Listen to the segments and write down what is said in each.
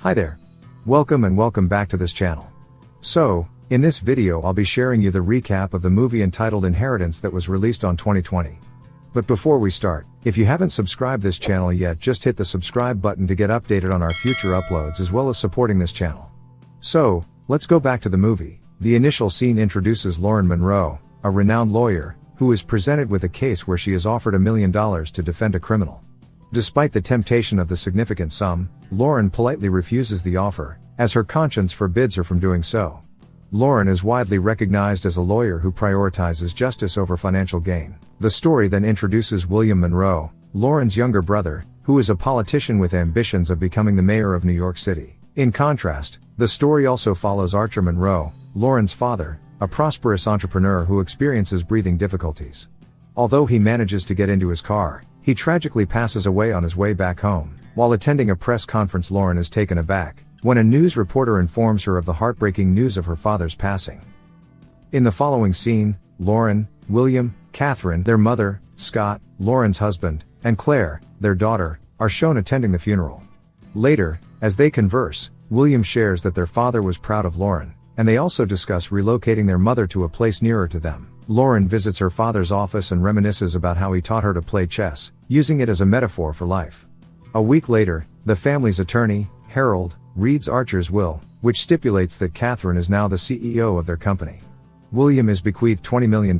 Hi there. Welcome back to this channel. So, in this video I'll be sharing you the recap of the movie entitled Inheritance that was released on 2020. But before we start, if you haven't subscribed this channel yet, just hit the subscribe button to get updated on our future uploads as well as supporting this channel. So, let's go back to the movie. The initial scene introduces Lauren Monroe, a renowned lawyer, who is presented with a case where she is offered $1 million to defend a criminal. Despite the temptation of the significant sum, Lauren politely refuses the offer, as her conscience forbids her from doing so. Lauren is widely recognized as a lawyer who prioritizes justice over financial gain. The story then introduces William Monroe, Lauren's younger brother, who is a politician with ambitions of becoming the mayor of New York City. In contrast, the story also follows Archer Monroe, Lauren's father, a prosperous entrepreneur who experiences breathing difficulties. Although he manages to get into his car, he tragically passes away on his way back home. While attending a press conference, Lauren is taken aback when a news reporter informs her of the heartbreaking news of her father's passing. In the following scene, Lauren, William, Catherine, their mother, Scott, Lauren's husband, and Claire, their daughter, are shown attending the funeral. Later, as they converse, William shares that their father was proud of Lauren, and they also discuss relocating their mother to a place nearer to them. Lauren visits her father's office and reminisces about how he taught her to play chess, using it as a metaphor for life. A week later, the family's attorney, Harold, reads Archer's will, which stipulates that Catherine is now the CEO of their company. William is bequeathed $20 million,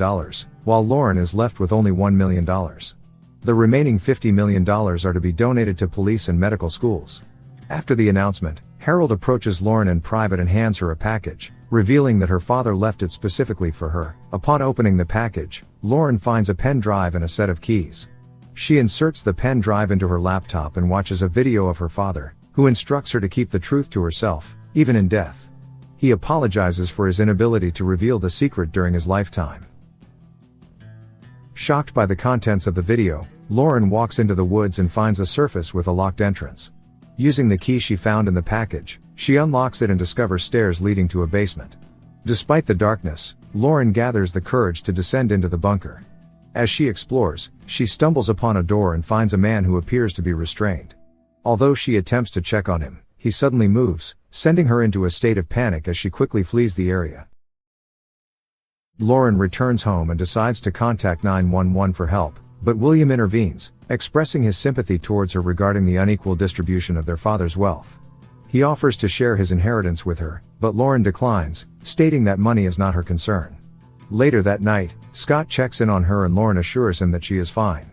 while Lauren is left with only $1 million. The remaining $50 million are to be donated to police and medical schools. After the announcement, Harold approaches Lauren in private and hands her a package, revealing that her father left it specifically for her. Upon opening the package, Lauren finds a pen drive and a set of keys. She inserts the pen drive into her laptop and watches a video of her father, who instructs her to keep the truth to herself, even in death. He apologizes for his inability to reveal the secret during his lifetime. Shocked by the contents of the video, Lauren walks into the woods and finds a surface with a locked entrance. Using the key she found in the package, she unlocks it and discovers stairs leading to a basement. Despite the darkness, Lauren gathers the courage to descend into the bunker. As she explores, she stumbles upon a door and finds a man who appears to be restrained. Although she attempts to check on him, he suddenly moves, sending her into a state of panic as she quickly flees the area. Lauren returns home and decides to contact 911 for help, but William intervenes, expressing his sympathy towards her regarding the unequal distribution of their father's wealth. He offers to share his inheritance with her, but Lauren declines, stating that money is not her concern. Later that night, Scott checks in on her and Lauren assures him that she is fine.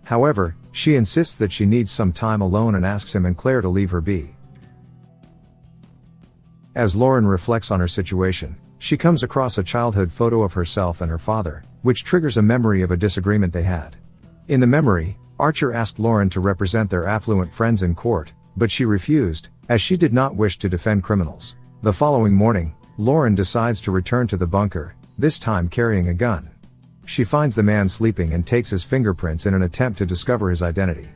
However, she insists that she needs some time alone and asks him and Claire to leave her be. As Lauren reflects on her situation, she comes across a childhood photo of herself and her father, which triggers a memory of a disagreement they had. In the memory, Archer asked Lauren to represent their affluent friends in court, but she refused, as she did not wish to defend criminals. The following morning, Lauren decides to return to the bunker, this time carrying a gun. She finds the man sleeping and takes his fingerprints in an attempt to discover his identity.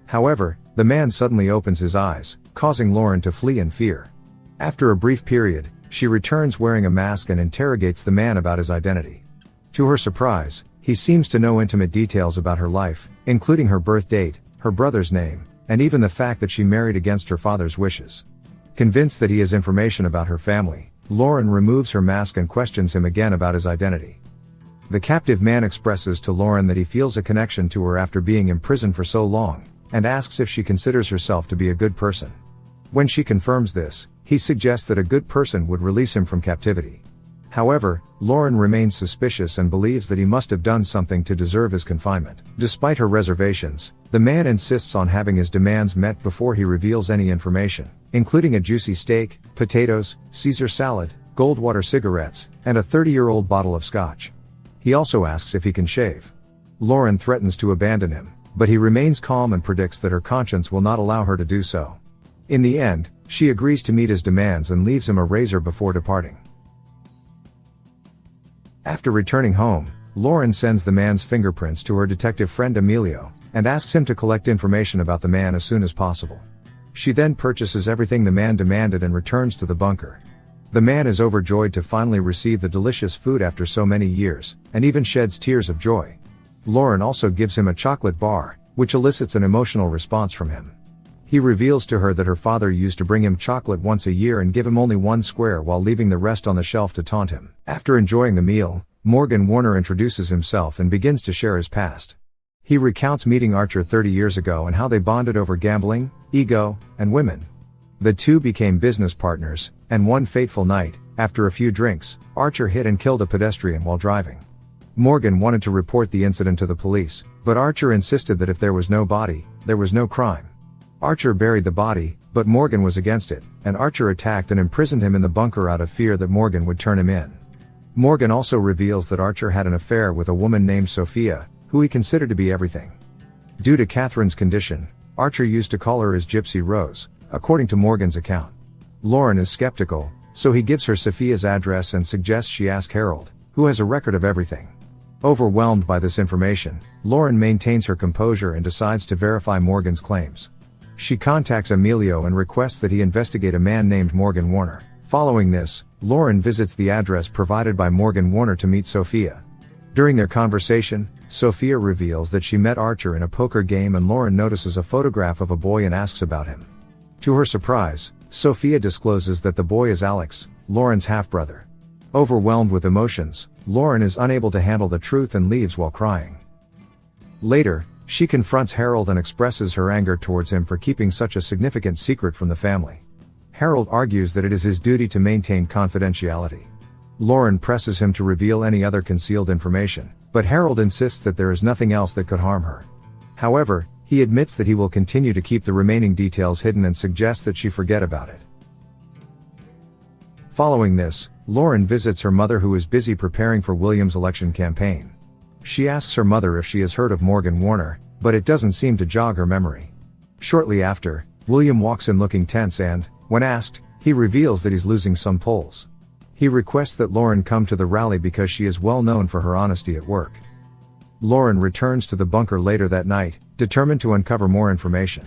However, the man suddenly opens his eyes, causing Lauren to flee in fear. After a brief period, she returns wearing a mask and interrogates the man about his identity. To her surprise, he seems to know intimate details about her life, including her birth date, her brother's name, and even the fact that she married against her father's wishes. Convinced that he has information about her family, Lauren removes her mask and questions him again about his identity. The captive man expresses to Lauren that he feels a connection to her after being imprisoned for so long, and asks if she considers herself to be a good person. When she confirms this, he suggests that a good person would release him from captivity. However, Lauren remains suspicious and believes that he must have done something to deserve his confinement. Despite her reservations, the man insists on having his demands met before he reveals any information, including a juicy steak, potatoes, Caesar salad, Goldwater cigarettes, and a 30-year-old bottle of scotch. He also asks if he can shave. Lauren threatens to abandon him, but he remains calm and predicts that her conscience will not allow her to do so. In the end, she agrees to meet his demands and leaves him a razor before departing. After returning home, Lauren sends the man's fingerprints to her detective friend Emilio, and asks him to collect information about the man as soon as possible. She then purchases everything the man demanded and returns to the bunker. The man is overjoyed to finally receive the delicious food after so many years, and even sheds tears of joy. Lauren also gives him a chocolate bar, which elicits an emotional response from him. He reveals to her that her father used to bring him chocolate once a year and give him only one square while leaving the rest on the shelf to taunt him. After enjoying the meal, Morgan Warner introduces himself and begins to share his past. He recounts meeting Archer 30 years ago and how they bonded over gambling, ego, and women. The two became business partners, and one fateful night, after a few drinks, Archer hit and killed a pedestrian while driving. Morgan wanted to report the incident to the police, but Archer insisted that if there was no body, there was no crime. Archer buried the body, but Morgan was against it, and Archer attacked and imprisoned him in the bunker out of fear that Morgan would turn him in. Morgan also reveals that Archer had an affair with a woman named Sophia, who he considered to be everything. Due to Catherine's condition, Archer used to call her his Gypsy Rose, according to Morgan's account. Lauren is skeptical, so he gives her Sophia's address and suggests she ask Harold, who has a record of everything. Overwhelmed by this information, Lauren maintains her composure and decides to verify Morgan's claims. She contacts Emilio and requests that he investigate a man named Morgan Warner. Following this, Lauren visits the address provided by Morgan Warner to meet Sophia. During their conversation, Sophia reveals that she met Archer in a poker game and Lauren notices a photograph of a boy and asks about him. To her surprise, Sophia discloses that the boy is Alex, Lauren's half-brother. Overwhelmed with emotions, Lauren is unable to handle the truth and leaves while crying. Later, she confronts Harold and expresses her anger towards him for keeping such a significant secret from the family. Harold argues that it is his duty to maintain confidentiality. Lauren presses him to reveal any other concealed information, but Harold insists that there is nothing else that could harm her. However, he admits that he will continue to keep the remaining details hidden and suggests that she forget about it. Following this, Lauren visits her mother who is busy preparing for William's election campaign. She asks her mother if she has heard of Morgan Warner, but it doesn't seem to jog her memory. Shortly after, William walks in looking tense and, when asked, he reveals that he's losing some polls. He requests that Lauren come to the rally because she is well known for her honesty at work. Lauren returns to the bunker later that night, determined to uncover more information.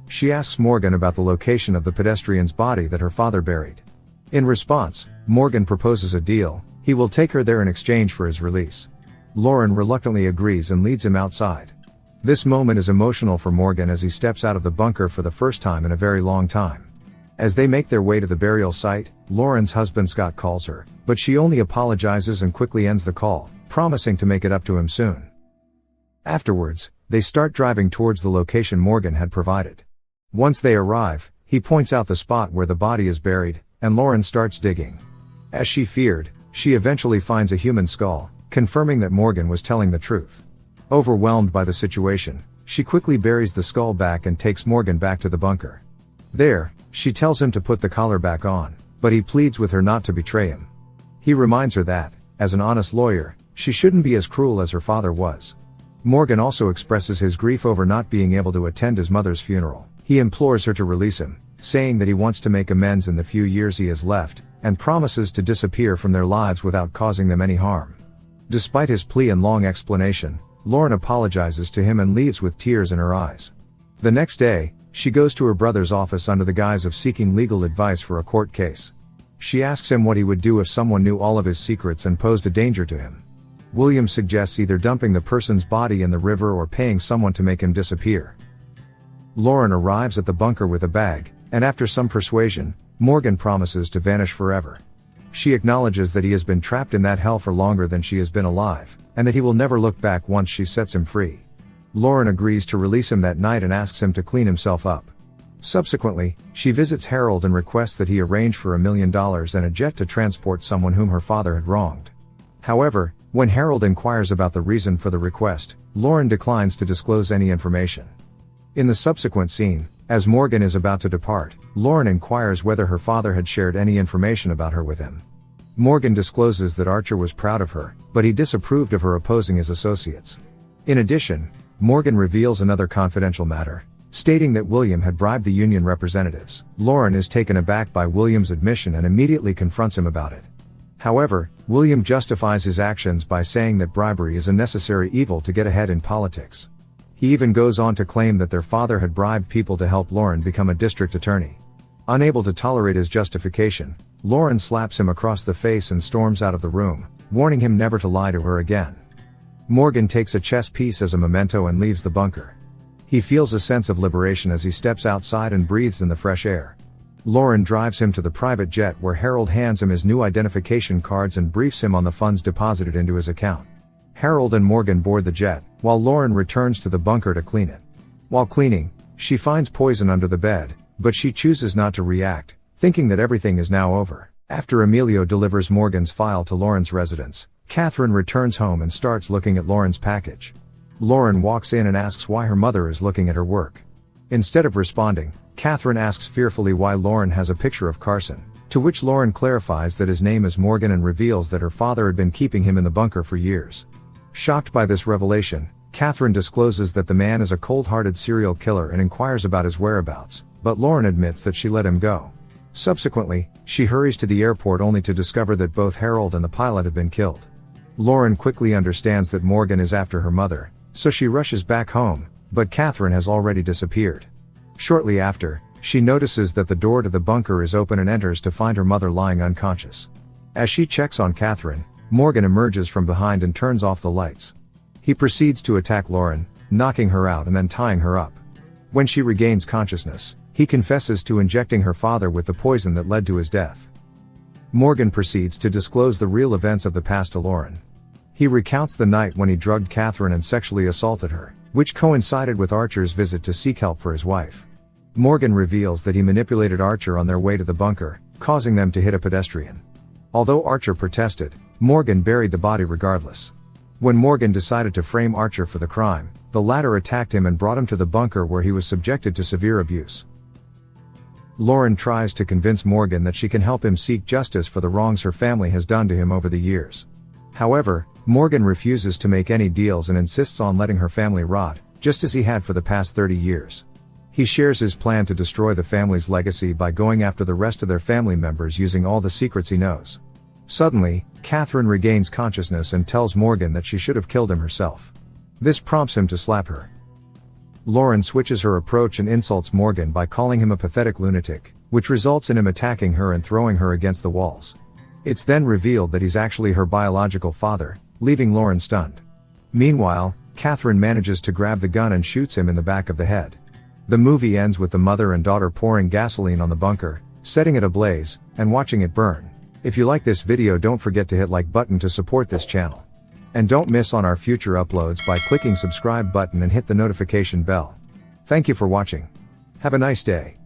She asks Morgan about the location of the pedestrian's body that her father buried. In response, Morgan proposes a deal: he will take her there in exchange for his release. Lauren reluctantly agrees and leads him outside. This moment is emotional for Morgan as he steps out of the bunker for the first time in a very long time. As they make their way to the burial site, Lauren's husband Scott calls her, but she only apologizes and quickly ends the call, promising to make it up to him soon. Afterwards, they start driving towards the location Morgan had provided. Once they arrive, he points out the spot where the body is buried, and Lauren starts digging. As she feared, she eventually finds a human skull, confirming that Morgan was telling the truth. Overwhelmed by the situation, she quickly buries the skull back and takes Morgan back to the bunker. There, she tells him to put the collar back on, but he pleads with her not to betray him. He reminds her that, as an honest lawyer, she shouldn't be as cruel as her father was. Morgan also expresses his grief over not being able to attend his mother's funeral. He implores her to release him, saying that he wants to make amends in the few years he has left, and promises to disappear from their lives without causing them any harm. Despite his plea and long explanation, Lauren apologizes to him and leaves with tears in her eyes. The next day, she goes to her brother's office under the guise of seeking legal advice for a court case. She asks him what he would do if someone knew all of his secrets and posed a danger to him. William suggests either dumping the person's body in the river or paying someone to make him disappear. Lauren arrives at the bunker with a bag, and after some persuasion, Morgan promises to vanish forever. She acknowledges that he has been trapped in that hell for longer than she has been alive, and that he will never look back once she sets him free. Lauren agrees to release him that night and asks him to clean himself up. Subsequently, she visits Harold and requests that he arrange for $1 million and a jet to transport someone whom her father had wronged. However, when Harold inquires about the reason for the request, Lauren declines to disclose any information. In the subsequent scene, as Morgan is about to depart, Lauren inquires whether her father had shared any information about her with him. Morgan discloses that Archer was proud of her, but he disapproved of her opposing his associates. In addition, Morgan reveals another confidential matter, stating that William had bribed the union representatives. Lauren is taken aback by William's admission and immediately confronts him about it. However, William justifies his actions by saying that bribery is a necessary evil to get ahead in politics. He even goes on to claim that their father had bribed people to help Lauren become a district attorney. Unable to tolerate his justification, Lauren slaps him across the face and storms out of the room, warning him never to lie to her again. Morgan takes a chess piece as a memento and leaves the bunker. He feels a sense of liberation as he steps outside and breathes in the fresh air. Lauren drives him to the private jet where Harold hands him his new identification cards and briefs him on the funds deposited into his account. Harold and Morgan board the jet, while Lauren returns to the bunker to clean it. While cleaning, she finds poison under the bed, but she chooses not to react, thinking that everything is now over. After Emilio delivers Morgan's file to Lauren's residence, Catherine returns home and starts looking at Lauren's package. Lauren walks in and asks why her mother is looking at her work. Instead of responding, Catherine asks fearfully why Lauren has a picture of Carson, to which Lauren clarifies that his name is Morgan and reveals that her father had been keeping him in the bunker for years. Shocked by this revelation, Catherine discloses that the man is a cold-hearted serial killer and inquires about his whereabouts, but Lauren admits that she let him go. Subsequently, she hurries to the airport only to discover that both Harold and the pilot have been killed. Lauren quickly understands that Morgan is after her mother, so she rushes back home, but Catherine has already disappeared. Shortly after, she notices that the door to the bunker is open and enters to find her mother lying unconscious. As she checks on Catherine, Morgan emerges from behind and turns off the lights. He proceeds to attack Lauren, knocking her out and then tying her up. When she regains consciousness, he confesses to injecting her father with the poison that led to his death. Morgan proceeds to disclose the real events of the past to Lauren. He recounts the night when he drugged Catherine and sexually assaulted her, which coincided with Archer's visit to seek help for his wife. Morgan reveals that he manipulated Archer on their way to the bunker, causing them to hit a pedestrian. Although Archer protested, Morgan buried the body regardless. When Morgan decided to frame Archer for the crime, the latter attacked him and brought him to the bunker where he was subjected to severe abuse. Lauren tries to convince Morgan that she can help him seek justice for the wrongs her family has done to him over the years. However, Morgan refuses to make any deals and insists on letting her family rot, just as he had for the past 30 years. He shares his plan to destroy the family's legacy by going after the rest of their family members using all the secrets he knows. Suddenly, Catherine regains consciousness and tells Morgan that she should have killed him herself. This prompts him to slap her. Lauren switches her approach and insults Morgan by calling him a pathetic lunatic, which results in him attacking her and throwing her against the walls. It's then revealed that he's actually her biological father, leaving Lauren stunned. Meanwhile, Catherine manages to grab the gun and shoots him in the back of the head. The movie ends with the mother and daughter pouring gasoline on the bunker, setting it ablaze, and watching it burn. If you like this video, don't forget to hit like button to support this channel. And don't miss on our future uploads by clicking subscribe button and hit the notification bell. Thank you for watching. Have a nice day.